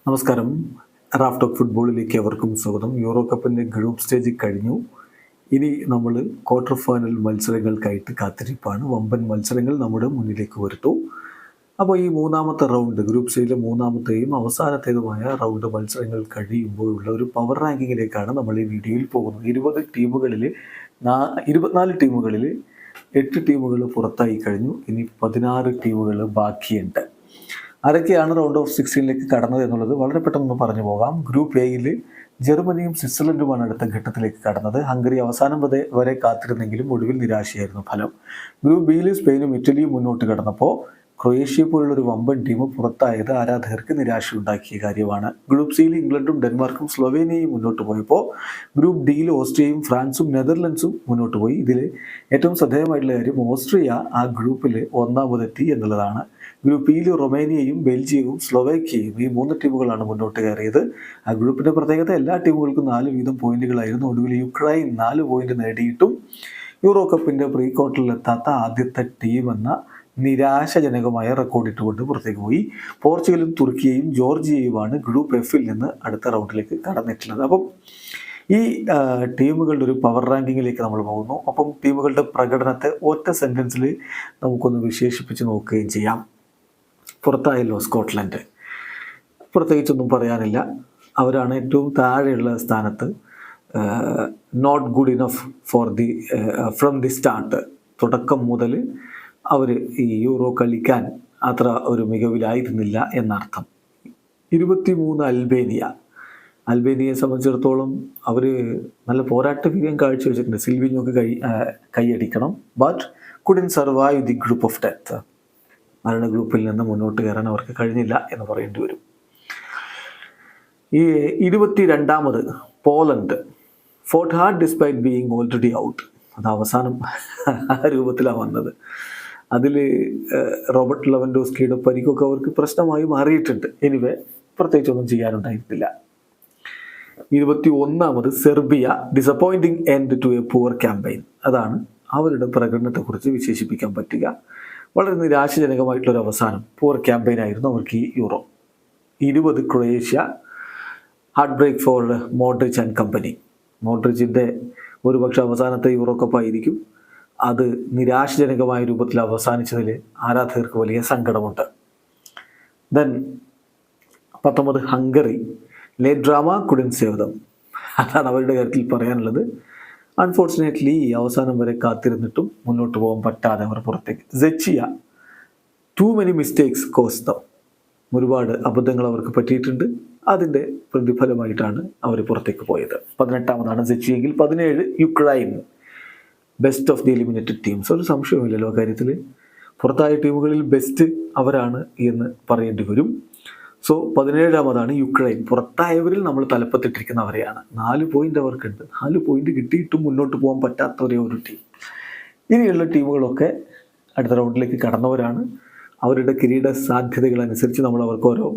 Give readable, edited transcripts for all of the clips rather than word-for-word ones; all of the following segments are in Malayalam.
നമസ്കാരം. റാഫ് ടോക്ക് ഫുട്ബോളിലേക്ക് അവർക്കും സ്വാഗതം. യൂറോ കപ്പിൻ്റെ ഗ്രൂപ്പ് സ്റ്റേജ് കഴിഞ്ഞു. ഇനി നമ്മൾ ക്വാർട്ടർ ഫൈനൽ മത്സരങ്ങൾക്കായിട്ട് കാത്തിരിപ്പാണ്. വമ്പൻ മത്സരങ്ങൾ നമ്മുടെ മുന്നിലേക്ക് വരുത്തു. അപ്പോൾ ഈ മൂന്നാമത്തെ റൗണ്ട്, ഗ്രൂപ്പ് സ്റ്റേജിലെ മൂന്നാമത്തെയും അവസാനത്തേതുമായ റൗണ്ട് മത്സരങ്ങൾ കഴിയുമ്പോഴുള്ള ഒരു പവർ റാങ്കിങ്ങിലേക്കാണ് നമ്മൾ ഈ വീഡിയോയിൽ പോകുന്നത്. 24 ടീമുകളിൽ 8 ടീമുകൾ പുറത്തായി കഴിഞ്ഞു. ഇനി 16 ടീമുകൾ ബാക്കിയുണ്ട്. ആരൊക്കെയാണ് റൗണ്ട് ഓഫ് 16ലേക്ക് കടന്നത് എന്നുള്ളത് വളരെ പെട്ടെന്ന് പറഞ്ഞു പോകാം. ഗ്രൂപ്പ് എയിൽ ജർമ്മനിയും സ്വിറ്റ്സർലൻഡുമാണ് അടുത്ത ഘട്ടത്തിലേക്ക് കടന്നത്. ഹംഗറി അവസാനം വരെ കാത്തിരുന്നെങ്കിലും ഒടുവിൽ നിരാശയായിരുന്നു ഫലം. ഗ്രൂപ്പ് ബിയിൽ സ്പെയിനും ഇറ്റലിയും മുന്നോട്ട് കടന്നപ്പോൾ ക്രൊയേഷ്യ പോലുള്ളൊരു വമ്പൻ ടീം പുറത്തായത് ആരാധകർക്ക് നിരാശയുണ്ടാക്കിയ കാര്യമാണ്. ഗ്രൂപ്പ് സിയിൽ ഇംഗ്ലണ്ടും ഡെൻമാർക്കും സ്ലൊവേനിയയും മുന്നോട്ട് പോയപ്പോൾ ഗ്രൂപ്പ് ഡിയിൽ ഓസ്ട്രിയയും ഫ്രാൻസും നെതർലൻഡ്സും മുന്നോട്ട് പോയി. ഇതിൽ ഏറ്റവും ശ്രദ്ധേയമായിട്ടുള്ള കാര്യം ഓസ്ട്രിയ ആ ഗ്രൂപ്പിൽ ഒന്നാമതെത്തി എന്നുള്ളതാണ്. ഗ്രൂപ്പ് ഇയിൽ റൊമേനിയയും ബെൽജിയവും സ്ലൊവേക്കിയയും ഈ 3 ടീമുകളാണ് മുന്നോട്ട് കയറിയത്. ആ ഗ്രൂപ്പിൻ്റെ പ്രത്യേകത എല്ലാ ടീമുകൾക്കും 4 വീതം പോയിന്റുകളായിരുന്നു. ഒടുവിൽ യുക്രൈൻ 4 പോയിന്റ് നേടിയിട്ടും യൂറോ കപ്പിൻ്റെ പ്രീ ക്വാർട്ടറിലെത്താത്ത ആദ്യത്തെ ടീം എന്ന നിരാശജനകമായ റെക്കോർഡ് ഇട്ടുകൊണ്ട് പുറത്തേക്ക് പോയി. പോർച്ചുഗലും തുർക്കിയയും ജോർജിയയുമാണ് ഗ്രൂപ്പ് എഫിൽ നിന്ന് അടുത്ത റൗണ്ടിലേക്ക് കടന്നിട്ടുള്ളത്. അപ്പം ഈ ടീമുകളുടെ ഒരു പവർ റാങ്കിങ്ങിലേക്ക് നമ്മൾ പോകുന്നു. അപ്പം ടീമുകളുടെ പ്രകടനത്തെ ഒറ്റ സെൻറ്റൻസിൽ നമുക്കൊന്ന് വിശേഷിപ്പിച്ച് നോക്കുകയും ചെയ്യാം. പുറത്തായല്ലോ സ്കോട്ട്ലൻഡ്, പ്രത്യേകിച്ചൊന്നും പറയാനില്ല. അവരാണ് ഏറ്റവും താഴെയുള്ള സ്ഥാനത്ത്. Not good enough from the start. തുടക്കം മുതൽ അവർ ഈ യൂറോ കളിക്കാൻ അത്ര ഒരു മികവിലായിരുന്നില്ല എന്നർത്ഥം. 23 അൽബേനിയയെ സംബന്ധിച്ചിടത്തോളം അവർ നല്ല പോരാട്ട വീര്യം കാഴ്ചവെച്ചിട്ടുണ്ട്. സിൽവിഞ്ഞൊക്കെ കൈയടിക്കണം. But couldn't survive the group of death. മരണ ഗ്രൂപ്പിൽ നിന്ന് മുന്നോട്ട് കയറാൻ അവർക്ക് കഴിഞ്ഞില്ല എന്ന് പറയേണ്ടി വരും. ഈ 22ാമത് Poland fought hard despite being already out. അത് അവസാനം ആ രൂപത്തിലാണ് വന്നത്. അതിൽ റോബർട്ട് ലെവൻഡോസ്കിയുടെ പരിക്കൊക്കെ അവർക്ക് പ്രശ്നമായി മാറിയിട്ടുണ്ട്. എനിവേ പ്രത്യേകിച്ചൊന്നും ചെയ്യാനുണ്ടായിരുന്നില്ല. 21ാമത് Serbia disappointing end to a poor campaign. അതാണ് അവരുടെ പ്രകടനത്തെക്കുറിച്ച് വിശേഷിപ്പിക്കാൻ പറ്റുക. വളരെ നിരാശജനകമായിട്ടുള്ളൊരു അവസാനം, പുവർ ക്യാമ്പയിൻ ആയിരുന്നു അവർക്ക് ഈ Euro. 20 Croatia heart break for Modric and company. മോഡ്രിച്ചിൻ്റെ ഒരുപക്ഷെ അവസാനത്തെ യൂറോ കപ്പായിരിക്കും. അത് നിരാശജനകമായ രൂപത്തിൽ അവസാനിച്ചതിൽ ആരാധകർക്ക് വലിയ സങ്കടമുണ്ട്. ദെൻ 19 ഹംഗറി ലേ ഡ്രാമ കുഡിൻ സേവ് ദം. അതാണ് അവരുടെ കാര്യത്തിൽ പറയാനുള്ളത്. അൺഫോർച്ചുനേറ്റ്ലി അവസാനം വരെ കാത്തിരുന്നിട്ടും മുന്നോട്ട് പോകാൻ പറ്റാതെ അവർ പുറത്തേക്ക്. Czechia too many mistakes cost them. ഒരുപാട് അബദ്ധങ്ങൾ അവർക്ക് പറ്റിയിട്ടുണ്ട്. അതിൻ്റെ പ്രതിഫലമായിട്ടാണ് അവർ പുറത്തേക്ക് പോയത്. 18ാമതാണ് സെച്ചിയെങ്കിൽ 17 Ukraine best of the eliminated teams. ഒരു സംശയമില്ലല്ലോ കാര്യത്തിൽ. പുറത്തായ ടീമുകളിൽ ബെസ്റ്റ് അവരാണ് എന്ന് പറയേണ്ടി വരും. So 17ാമതാണ് Ukraine. പുറത്തായവരിൽ നമ്മൾ തലപ്പത്തിട്ടിരിക്കുന്നവരെയാണ്. 4 പോയിന്റ് അവർക്കുണ്ട്. 4 പോയിന്റ് കിട്ടിയിട്ടും മുന്നോട്ട് പോകാൻ പറ്റാത്ത ഒരേ ഒരു ടീം. ഇനിയുള്ള ടീമുകളൊക്കെ അടുത്ത റൗണ്ടിലേക്ക് കടന്നവരാണ്. അവരുടെ കിരീട സാധ്യതകളനുസരിച്ച് നമ്മൾ അവർക്ക് ഓരോ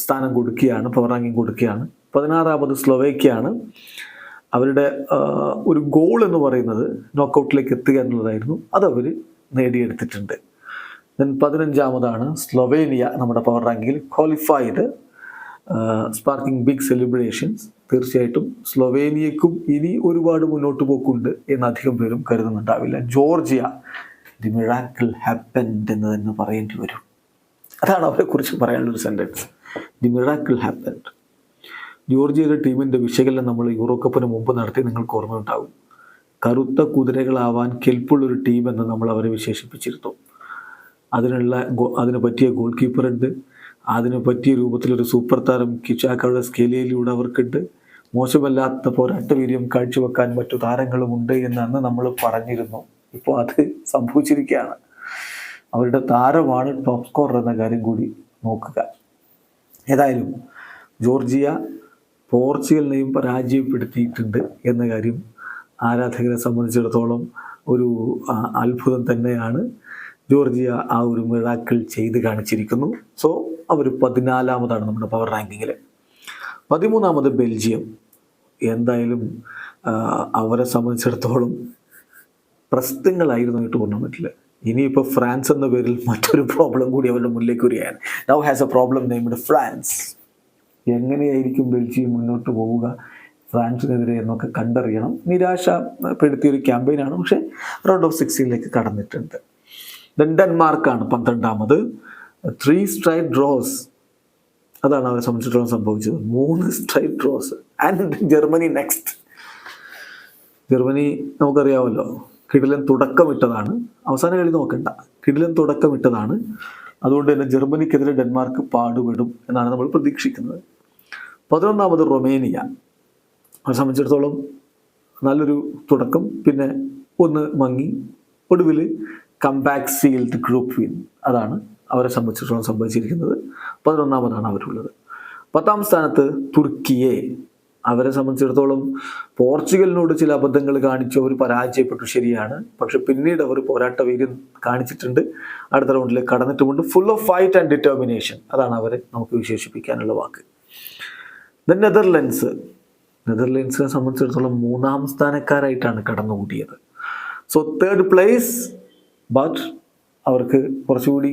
സ്ഥാനം കൊടുക്കുകയാണ്, പവർ റാങ്കിങ് കൊടുക്കുകയാണ്. 16ാമത് സ്ലൊവേക്കിയാണ്. അവരുടെ ഒരു ഗോൾ എന്ന് പറയുന്നത് നോക്കൗട്ടിലേക്ക് എത്തുക എന്നുള്ളതായിരുന്നു. അതവർ നേടിയെടുത്തിട്ടുണ്ട്. ദെൻ 15ാമതാണ് സ്ലൊവേനിയ നമ്മുടെ പവർ റാങ്കിങ്ങിൽ ക്വാളിഫൈഡ്, സ്പാർക്കിംഗ് ബിഗ് സെലിബ്രേഷൻസ്. തീർച്ചയായിട്ടും സ്ലൊവേനിയക്കും ഇനി ഒരുപാട് മുന്നോട്ട് പോക്കുണ്ട് എന്ന് അധികം പേരും കരുതുന്നുണ്ടാവില്ല. ജോർജിയ ദി മിറാക്കിൾ ഹാപ്പൻഡ് എന്ന് തന്നെ പറയേണ്ടി വരും. അതാണ് അവരെക്കുറിച്ച് പറയാനുള്ളൊരു സെൻറ്റൻസ്. The miracle happened. ജോർജിയയുടെ ടീമിൻ്റെ വിശകലനം നമ്മൾ യൂറോ കപ്പിന് മുമ്പ് നടത്തി നിങ്ങൾക്ക് ഓർമ്മയുണ്ടാകും. കറുത്ത കുതിരകളാവാൻ കെൽപ്പുള്ളൊരു ടീം എന്ന് നമ്മൾ അവരെ വിശേഷിപ്പിച്ചിരുന്നു. അതിന് പറ്റിയ ഗോൾ കീപ്പറുണ്ട്. അതിന് പറ്റിയ രൂപത്തിലൊരു സൂപ്പർ താരം കിച്ചാക്കയുടെ സ്കേലിയയിലൂടെ അവർക്കുണ്ട്. മോശമല്ലാത്ത പോരാട്ട വീര്യം കാഴ്ചവെക്കാൻ മറ്റു താരങ്ങളുമുണ്ട് എന്ന് നമ്മൾ പറഞ്ഞിരുന്നു. ഇപ്പോൾ അത് സംഭവിച്ചിരിക്കുകയാണ്. അവരുടെ താരമാണ് ടോപ്പ് സ്കോറർ എന്ന കാര്യം കൂടി നോക്കുക. ഏതായാലും ജോർജിയ പോർച്ചുഗലിനെയും പരാജയപ്പെടുത്തിയിട്ടുണ്ട് എന്ന കാര്യം ആരാധകരെ സംബന്ധിച്ചിടത്തോളം ഒരു അത്ഭുതം തന്നെയാണ്. ജോർജിയ ആ ഒരു മിറാക്കിൾ ചെയ്ത് കാണിച്ചിരിക്കുന്നു. സോ അവർ 14ാമതാണ് നമ്മുടെ പവർ റാങ്കിങ്ങിൽ. 13ാമത് ബെൽജിയം. എന്തായാലും അവരെ സംബന്ധിച്ചിടത്തോളം പ്രശ്നങ്ങളായിരുന്നു ഈ ടൂർണമെൻറ്റിൽ. ഇനിയിപ്പോൾ ഫ്രാൻസ് എന്ന പേരിൽ മറ്റൊരു പ്രോബ്ലം കൂടി അവരുടെ മുന്നിലേക്ക് വരികയാണ്. Now has A problem named France. എങ്ങനെയായിരിക്കും ബെൽജിയം മുന്നോട്ട് പോവുക ഫ്രാൻസിനെതിരെ എന്നൊക്കെ കണ്ടറിയണം. നിരാശപ്പെടുത്തിയൊരു ക്യാമ്പയിനാണ്, പക്ഷേ റൗണ്ട് ഓഫ് 16 കടന്നിട്ടുണ്ട്. ഡെൻമാർക്കാണ് 12ാമത്. 3 straight draws. അതാണ് അവരെ സംബന്ധിച്ചിടത്തോളം സംഭവിച്ചത്. 3 straight draws. And Germany next. Germany നമുക്കറിയാമല്ലോ, കിടിലൻ തുടക്കമിട്ടതാണ്. അവസാന കളി നോക്കണ്ട, കിടിലൻ തുടക്കമിട്ടതാണ്. അതുകൊണ്ട് തന്നെ ജർമ്മനിക്കെതിരെ ഡെൻമാർക്ക് പാടുപെടും എന്നാണ് നമ്മൾ പ്രതീക്ഷിക്കുന്നത്. 11ാമത് റൊമേനിയ. അവരെ സംബന്ധിച്ചിടത്തോളം നല്ലൊരു തുടക്കം, പിന്നെ ഒന്ന് മങ്ങി, ഒടുവിൽ കംബാക്ക് സീൽഡ് ഗ്രൂപ്പ് വിൻ. അതാണ് അവരെ സംബന്ധിച്ചിടത്തോളം സംഭവിച്ചിരിക്കുന്നത്. 11ാമതാണ് അവരുള്ളത്. 10ാം സ്ഥാനത്ത് തുർക്കിയെ. അവരെ സംബന്ധിച്ചിടത്തോളം പോർച്ചുഗലിനോട് ചില അബദ്ധങ്ങൾ കാണിച്ചു അവർ പരാജയപ്പെട്ടു, ശരിയാണ്. പക്ഷെ പിന്നീട് അവർ പോരാട്ട വീര്യം കാണിച്ചിട്ടുണ്ട്, അടുത്ത റൗണ്ടിൽ കടന്നിട്ടുമുണ്ട്. Full of fight and determination, അതാണ് അവരെ നമുക്ക് വിശേഷിപ്പിക്കാനുള്ള വാക്ക്. നെതർലൻഡ്സ്. നെതർലൻഡ്സിനെ സംബന്ധിച്ചിടത്തോളം 3ാം സ്ഥാനക്കാരായിട്ടാണ് കടന്നുകൂടിയത്. സോ 3rd place, ബട്ട് അവർക്ക് കുറച്ചുകൂടി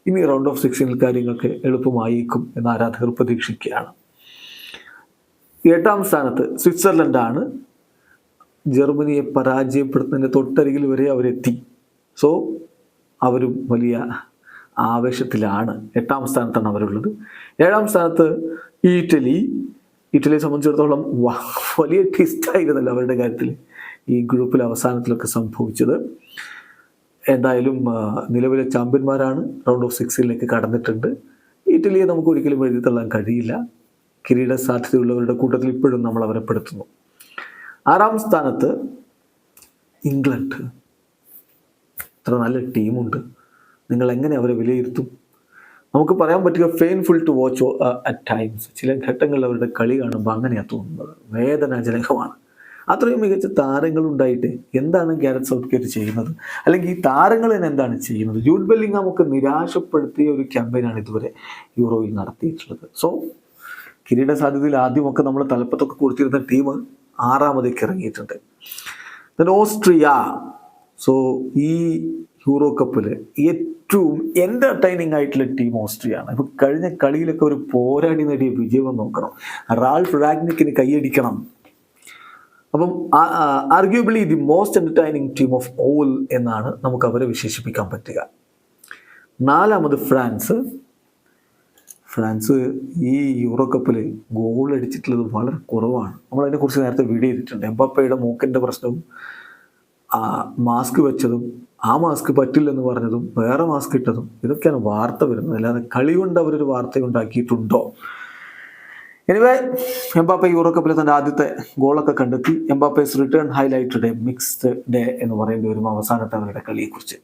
ഇനി റൗണ്ട് ഓഫ് 16 കാര്യങ്ങൾക്ക് എളുപ്പമായേക്കും എന്ന് ആരാധകർ പ്രതീക്ഷിക്കുകയാണ്. 8ാം സ്ഥാനത്ത് സ്വിറ്റ്സർലൻഡാണ്. ജർമ്മനിയെ പരാജയപ്പെടുത്തുന്നതിൻ്റെ തൊട്ടരികിൽ വരെ അവരെത്തി. സോ അവരും വലിയ ആവേശത്തിലാണ്. 8ാം സ്ഥാനത്താണ് അവരുള്ളത്. 7ാം സ്ഥാനത്ത് ഇറ്റലി. ഇറ്റലിയെ സംബന്ധിച്ചിടത്തോളം വലിയ ട്വിസ്റ്റായിരുന്നല്ലോ അവരുടെ കാര്യത്തിൽ ഈ ഗ്രൂപ്പിൽ അവസാനത്തിലൊക്കെ സംഭവിച്ചത്. എന്തായാലും നിലവിലെ ചാമ്പ്യന്മാരാണ്, റൗണ്ട് ഓഫ് 16 കടന്നിട്ടുണ്ട്. ഇറ്റലിയെ നമുക്ക് ഒരിക്കലും എഴുതി തള്ളാൻ കഴിയില്ല. കിരീട സാധ്യതയുള്ളവരുടെ കൂട്ടത്തിൽ ഇപ്പോഴും നമ്മൾ അവരെ പെടുത്തുന്നു. 6ാം സ്ഥാനത്ത് ഇംഗ്ലണ്ട്. ഇത്ര നല്ല ടീമുണ്ട്, നിങ്ങൾ എങ്ങനെ അവരെ വിലയിരുത്തും? നമുക്ക് പറയാൻ പറ്റുക painful to watch at times. ചില ഘട്ടങ്ങളിൽ അവരുടെ കളി കാണുമ്പോൾ അങ്ങനെയാണ് തോന്നുന്നത്, വേദനാജനകമാണ്. അത്രയും മികച്ച താരങ്ങളുണ്ടായിട്ട് എന്താണ് ഗാരറ്റ് സൗത്ത്ഗേറ്റ് ചെയ്യുന്നത്? അല്ലെങ്കിൽ ഈ താരങ്ങൾ തന്നെ എന്താണ് ചെയ്യുന്നത്? ജൂഡ് ബെല്ലിംഗാം ഒക്കെ നിരാശപ്പെടുത്തിയ ഒരു ക്യാമ്പയിനാണ് ഇതുവരെ യൂറോയിൽ നടത്തിയിട്ടുള്ളത്. സോ കിരീട സാധ്യതയിൽ ആദ്യമൊക്കെ നമ്മൾ തലപ്പത്തൊക്കെ കൊടുത്തിരുന്ന ടീം 6ാമതേക്ക് ഇറങ്ങിയിട്ടുണ്ട്. Then Austria. സോ ഈ യൂറോ കപ്പിൽ ഏറ്റവും എൻ്റർടൈനിങ് ആയിട്ടുള്ള ടീം ഓസ്ട്രിയയാണ്. ഇപ്പോൾ കഴിഞ്ഞ കളിയിലൊക്കെ ഒരു പോരാടി നേടിയ വിജയം നോക്കണം. റാൾഫ് റാഗ്നിക്കിന് കൈയടിക്കണം. അപ്പം arguably the most entertaining team of all എന്നാണ് നമുക്ക് അവരെ വിശേഷിപ്പിക്കാൻ പറ്റുക. 4ാമത് ഫ്രാൻസ്. ഫ്രാൻസ് ഈ യൂറോ കപ്പിൽ ഗോൾ അടിച്ചിട്ടുള്ളത് വളരെ കുറവാണ്. നമ്മളതിനെക്കുറിച്ച് നേരത്തെ വീഡിയോ ചെയ്തിട്ടുണ്ട്. എംബാപ്പയുടെ മൂക്കിൻ്റെ പ്രശ്നവും മാസ്ക് വെച്ചതും ആ മാസ്ക് പറ്റില്ലെന്ന് പറഞ്ഞതും വേറെ മാസ്ക് ഇട്ടതും ഇതൊക്കെയാണ് വാർത്ത വരുന്നത്, അല്ലാതെ കളി കൊണ്ട് അവരൊരു വാർത്ത ഉണ്ടാക്കിയിട്ടുണ്ടോ? എനിവേ, എംബാപ്പെ യൂറോ കപ്പിലെ തൻ്റെ ആദ്യത്തെ ഗോളൊക്കെ കണ്ടെത്തി. Mbappe's return highlight day, mixed day എന്ന് പറയേണ്ടി വരും അവസാനത്തെ അവരുടെ കളിയെക്കുറിച്ച്.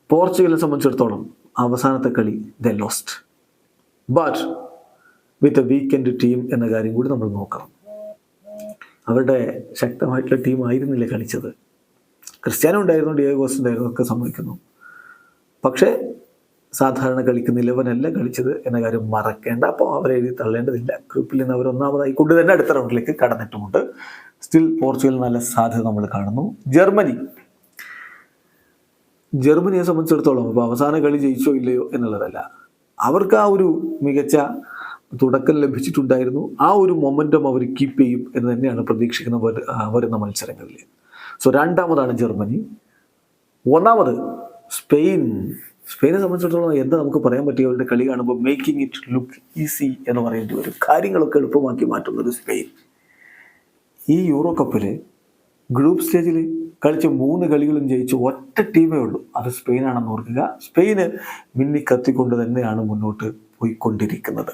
പോർച്ചുഗലിനെ സംബന്ധിച്ചിടത്തോളം അവസാനത്തെ കളി the lost, but with a weekend team എന്ന കാര്യം കൂടി നമ്മൾ നോക്കണം. അവരുടെ ശക്തമായിട്ടുള്ള ടീം ആയിരുന്നില്ല കളിച്ചത്. ക്രിസ്ത്യാനോ ഉണ്ടായിരുന്നു, ഡിയേഗോ കോസ്റ്റ ഉണ്ടായിരുന്നു, ഒക്കെ സമ്മതിക്കുന്നു. പക്ഷേ സാധാരണ കളിക്കുന്ന 11 അല്ല കളിച്ചത് എന്ന കാര്യം മറക്കേണ്ട. അപ്പോൾ അവരെ എഴുതി തള്ളേണ്ടതില്ല. ഗ്രൂപ്പിൽ നിന്ന് അവർ 1ാമതായി കൊണ്ട് തന്നെ അടുത്ത റൗണ്ടിലേക്ക് കടന്നിട്ടുമുണ്ട്. സ്റ്റിൽ പോർച്ചുഗൽ നല്ല സാധ്യത നമ്മൾ കാണുന്നു. ജർമ്മനിയെ സംബന്ധിച്ചിടത്തോളം ഇപ്പോൾ അവസാന കളി ജയിച്ചോ ഇല്ലയോ എന്നുള്ളതല്ല, അവർക്ക് ആ ഒരു മികച്ച തുടക്കം ലഭിച്ചിട്ടുണ്ടായിരുന്നു. ആ ഒരു മൊമെൻറ്റം അവർ കീപ്പ് ചെയ്യും എന്ന് തന്നെയാണ് പ്രതീക്ഷിക്കുന്ന വരുന്ന മത്സരങ്ങളിൽ. So 2ാമതാണ് Germany. 1ാമത് സ്പെയിനെ സംബന്ധിച്ചിടത്തോളം എന്താ നമുക്ക് പറയാൻ പറ്റിയ അവരുടെ കളി കാണുമ്പോൾ മേക്കിംഗ് ഇറ്റ് ലുക്ക് ഈസി എന്ന് പറയേണ്ടി വരും. കാര്യങ്ങളൊക്കെ എളുപ്പമാക്കി മാറ്റുന്നൊരു സ്പെയിൻ. ഈ യൂറോ കപ്പിൽ ഗ്രൂപ്പ് സ്റ്റേജിൽ കളിച്ച 3 കളികളും ജയിച്ച് ഒറ്റ ടീമേ ഉള്ളൂ, അത് സ്പെയിനാണെന്ന് ഓർക്കുക. സ്പെയിന് മിന്നിക്കത്തിക്കൊണ്ട് തന്നെയാണ് മുന്നോട്ട് പോയിക്കൊണ്ടിരിക്കുന്നത്.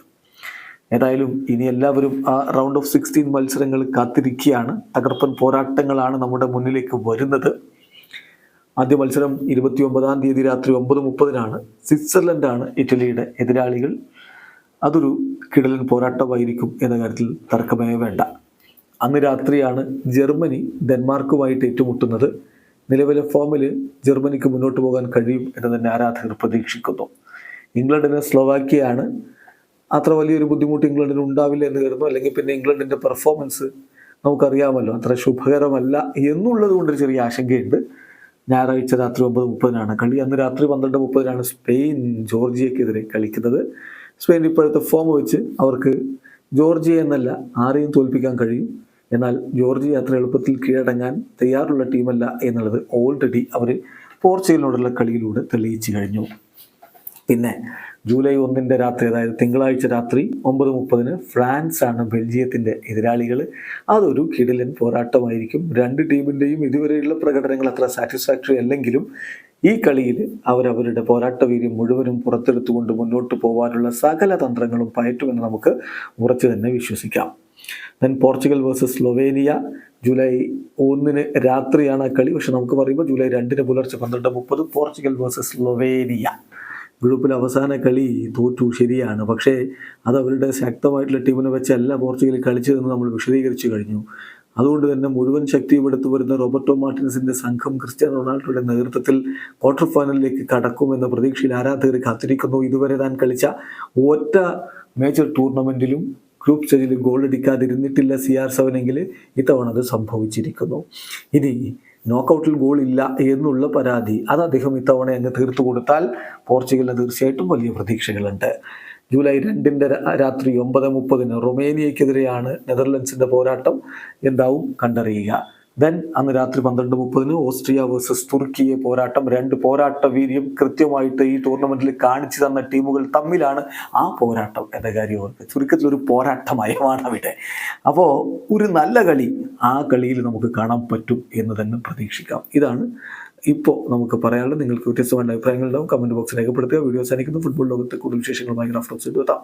ഏതായാലും ഇനി എല്ലാവരും ആ റൗണ്ട് ഓഫ് 16 മത്സരങ്ങൾ കാത്തിരിക്കുകയാണ്. തകർപ്പൻ പോരാട്ടങ്ങളാണ് നമ്മുടെ മുന്നിലേക്ക് വരുന്നത്. ആദ്യ മത്സരം 29-ാം തീയതി രാത്രി 9:30 സ്വിറ്റ്സർലൻഡാണ് ഇറ്റലിയുടെ എതിരാളികൾ. അതൊരു കിടലൻ പോരാട്ടമായിരിക്കും എന്ന കാര്യത്തിൽ തർക്കമേ വേണ്ട. അന്ന് രാത്രിയാണ് ജർമ്മനി ഡെൻമാർക്കുമായിട്ട് ഏറ്റുമുട്ടുന്നത്. നിലവിലെ ഫോമിൽ ജർമ്മനിക്ക് മുന്നോട്ട് പോകാൻ കഴിയും എന്ന് തന്നെ ആരാധകർ പ്രതീക്ഷിക്കുന്നു. ഇംഗ്ലണ്ടിന് സ്ലോവാക്യയാണ്. അത്ര വലിയൊരു ബുദ്ധിമുട്ട് ഇംഗ്ലണ്ടിന് ഉണ്ടാവില്ല എന്ന് കരുതുന്നു. അല്ലെങ്കിൽ പിന്നെ ഇംഗ്ലണ്ടിൻ്റെ പെർഫോമൻസ് നമുക്കറിയാമല്ലോ, അത്ര ശുഭകരമല്ല എന്നുള്ളത് കൊണ്ടൊരു ചെറിയ ആശങ്കയുണ്ട്. ഞായറാഴ്ച രാത്രി 9:30 കളി. അന്ന് രാത്രി 12:30 സ്പെയിൻ ജോർജിയക്കെതിരെ കളിക്കുന്നത്. സ്പെയിൻ ഇപ്പോഴത്തെ ഫോം വെച്ച് അവർക്ക് ജോർജിയ എന്നല്ല ആരെയും തോൽപ്പിക്കാൻ കഴിയും. എന്നാൽ ജോർജിയ അത്ര എളുപ്പത്തിൽ കീഴടങ്ങാൻ തയ്യാറുള്ള ടീമല്ല എന്നുള്ളത് ഓൾറെഡി അവർ പോർച്ചുഗലിനോടുള്ള കളിയിലൂടെ തെളിയിച്ചു കഴിഞ്ഞു. പിന്നെ ജൂലൈ 1 രാത്രി, അതായത് തിങ്കളാഴ്ച രാത്രി 9:30 ഫ്രാൻസാണ് ബെൽജിയത്തിൻ്റെ എതിരാളികൾ. അതൊരു കിടിലൻ പോരാട്ടമായിരിക്കും. രണ്ട് ടീമിൻ്റെയും ഇതുവരെയുള്ള പ്രകടനങ്ങൾ അത്ര സാറ്റിസ്ഫാക്ടറി അല്ലെങ്കിലും ഈ കളിയിൽ അവരവരുടെ പോരാട്ട വീര്യം മുഴുവനും പുറത്തെടുത്തുകൊണ്ട് മുന്നോട്ട് പോകാനുള്ള സകല തന്ത്രങ്ങളും പയറ്റുമെന്ന് നമുക്ക് ഉറച്ചു തന്നെ വിശ്വസിക്കാം. Then Portugal versus Slovenia July 1 രാത്രിയാണ് ആ കളി. പക്ഷെ നമുക്ക് പറയുമ്പോൾ ജൂലൈ 2 പുലർച്ചെ 12:30 പോർച്ചുഗൽ വേഴ്സസ് സ്ലൊവേനിയ. ഗ്രൂപ്പിൽ അവസാന കളി തോറ്റു, ശരിയാണ്. പക്ഷേ അത് അവരുടെ ശക്തമായിട്ടുള്ള ടീമിനെ വെച്ചല്ല പോർച്ചുഗൽ കളിച്ചതെന്ന് നമ്മൾ വിശദീകരിച്ചു കഴിഞ്ഞു. അതുകൊണ്ട് തന്നെ മുഴുവൻ ശക്തിയും എടുത്തു വരുന്ന റോബർട്ടോ മാർട്ടിനസിൻ്റെ സംഘം ക്രിസ്ത്യാനോ റൊണാൾഡോയുടെ നേതൃത്വത്തിൽ ക്വാർട്ടർ ഫൈനലിലേക്ക് കടക്കുമെന്ന പ്രതീക്ഷയിൽ ആരാധകർ കാത്തിരിക്കുന്നു. ഇതുവരെ താൻ കളിച്ച ഒറ്റ മേജർ ടൂർണമെൻറ്റിലും ഗ്രൂപ്പ് സ്റ്റേജിൽ ഗോൾ അടിക്കാതിരുന്നിട്ടില്ല CR7 എങ്കിൽ ഇത്തവണ അത് സംഭവിച്ചിരിക്കുന്നു. ഇനി നോക്കൗട്ടിൽ ഗോൾ ഇല്ല എന്നുള്ള പരാതി അത് അദ്ദേഹം ഇത്തവണ അങ്ങ് തീർത്തു കൊടുത്താൽ പോർച്ചുഗലിന് തീർച്ചയായിട്ടും വലിയ പ്രതീക്ഷകളുണ്ട്. ജൂലൈ 2 രാത്രി 9:30 റൊമേനിയക്കെതിരെയാണ് നെതർലൻഡ്സിൻ്റെ പോരാട്ടം. എന്താവും കണ്ടറിയുക. ദെൻ അന്ന് രാത്രി 12:30 ഓസ്ട്രിയ വേഴ്സസ് തുർക്കിയെ പോരാട്ടം. രണ്ട് പോരാട്ട വീര്യം കൃത്യമായിട്ട് ഈ ടൂർണമെൻറ്റിൽ കാണിച്ചു തന്ന ടീമുകൾ തമ്മിലാണ് ആ പോരാട്ടം എന്ന കാര്യം ഓർക്ക്. ചുരുക്കത്തിലൊരു പോരാട്ടമയമാണ് അവിടെ. അപ്പോൾ ഒരു നല്ല കളി ആ കളിയിൽ നമുക്ക് കാണാൻ പറ്റും എന്ന് തന്നെ പ്രതീക്ഷിക്കാം. ഇതാണ് ഇപ്പോൾ നമുക്ക് പറയാനുള്ളത്. നിങ്ങൾക്ക് വ്യത്യസ്തമായ അഭിപ്രായങ്ങളുണ്ടാവും, കമൻറ്റ് ബോക്സിൽ രേഖപ്പെടുത്തുക. വീഡിയോ അവസാനിക്കുന്നു. ഫുട്ബോൾ ലോകത്തെ കൂടുതൽ വിശേഷങ്ങളുമായി ഗ്രാഫ് ടോക്സ് എത്താം.